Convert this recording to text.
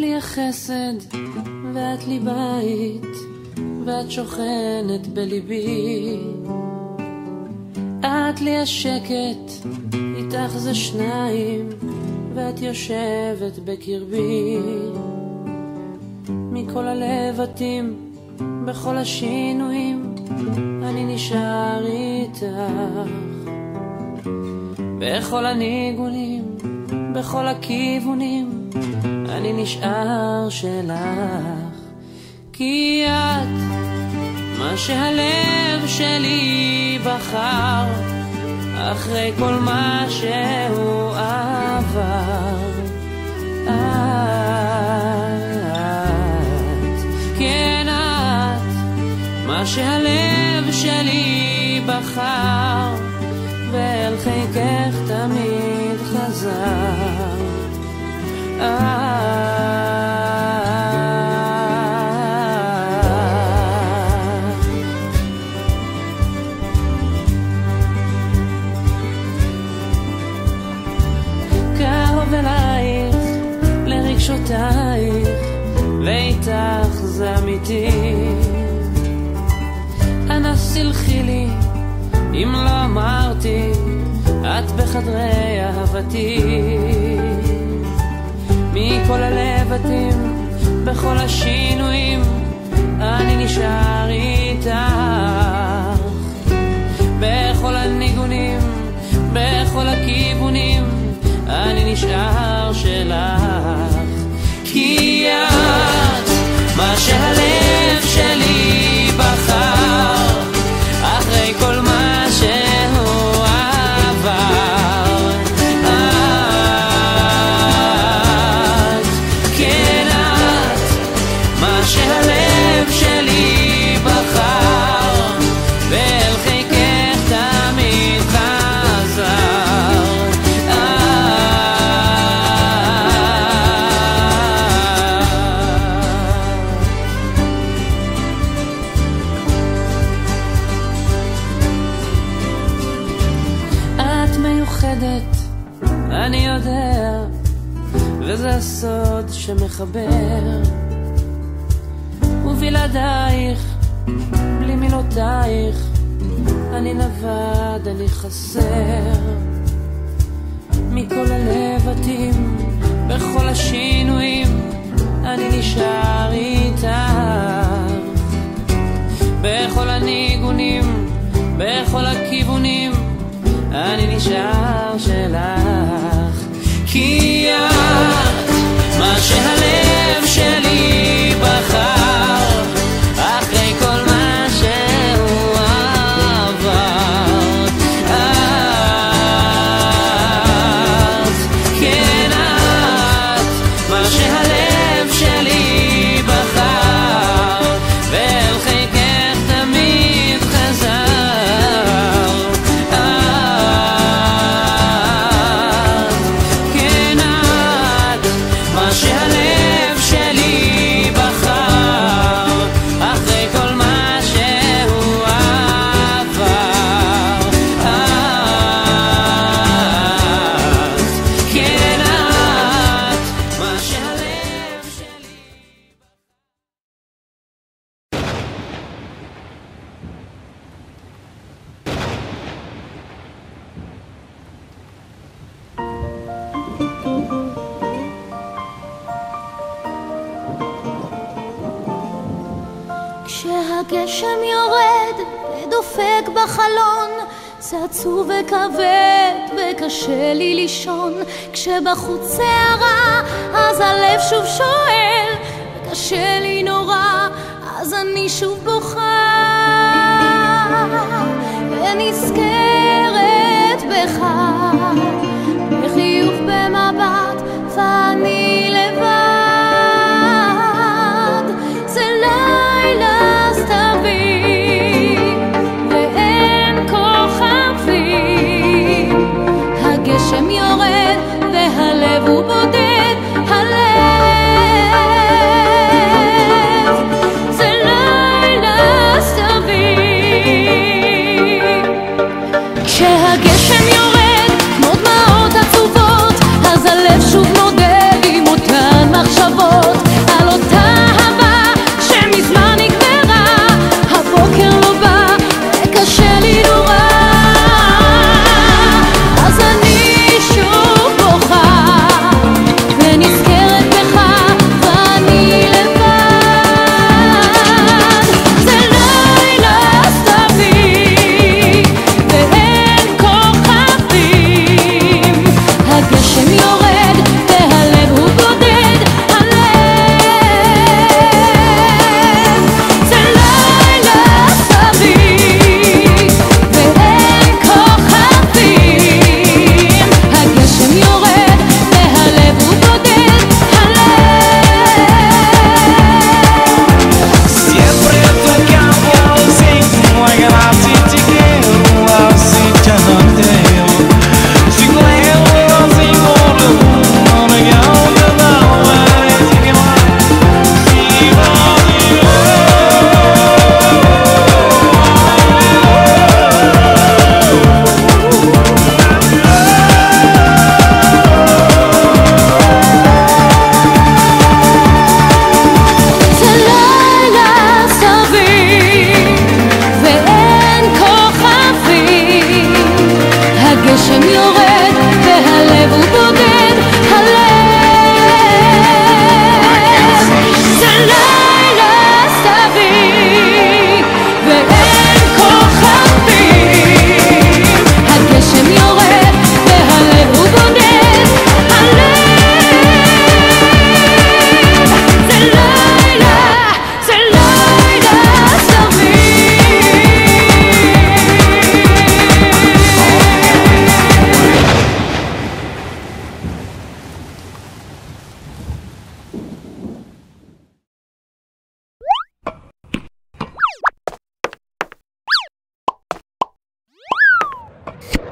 לי החסד ואת לי בית ואת שוכנת בליבי, את לי השקט איתך זה שניים ואת יושבת בקרבי. מכל הלבטים בכל השינויים אני נשאר איתך, בכל הניגונים בכל הכיוונים אני נשאר שלך, כי את מה שהלב שלי בחר אחרי כל מה שהוא עבר. את, כן את מה שהלב שלי בחר ואל חיקך תמיד חזר. קרוב אלייך לרגשותייך ואיתך זה אמיתי, אנא סלחי לי אם לא אמרתי את בחדרי אהבתי. מכל הלבטים בכל השינויים אני נשאר איתך, בכל הניגונים בכל הכיוונים אני נשאר שלך, כי את מה שהלב שלי בחר אחרי כל מה שהוא עבר. את, כן את מה שהלב שלי בחר ואל חיקך תמיד חזר. אני יודע וזה הסוד שמחבר, ובלעדייך בלי מילותייך אני נבד, אני חסר. מכל הלבטים בכל השינויים אני נשאר איתך, בכל הניגונים בכל הכיוונים אני נשאר שלך, כי את מה שהלב שלי בחר אחרי כל מה שהוא עבר. את, כן את מה שהלב שלי בחר ואל חיקך תמיד חזר. שהלב שלי בחר אחרי כל מה שהוא עבר. כן את מה שהלב שלי. כשהגשם יורד ודופק בחלון זה עצוב וכבד וקשה לי לישון, כשבחוץ סערה אז הלב שוב שואל וקשה לי נורא אז אני שוב בוכה ונזכרת בך בחיוך במבט ואני לבד. זה לילה סתווי ואין כוכבים, הגשם יורד והלב הוא בודד, הלב. זה לילה סתווי Bye.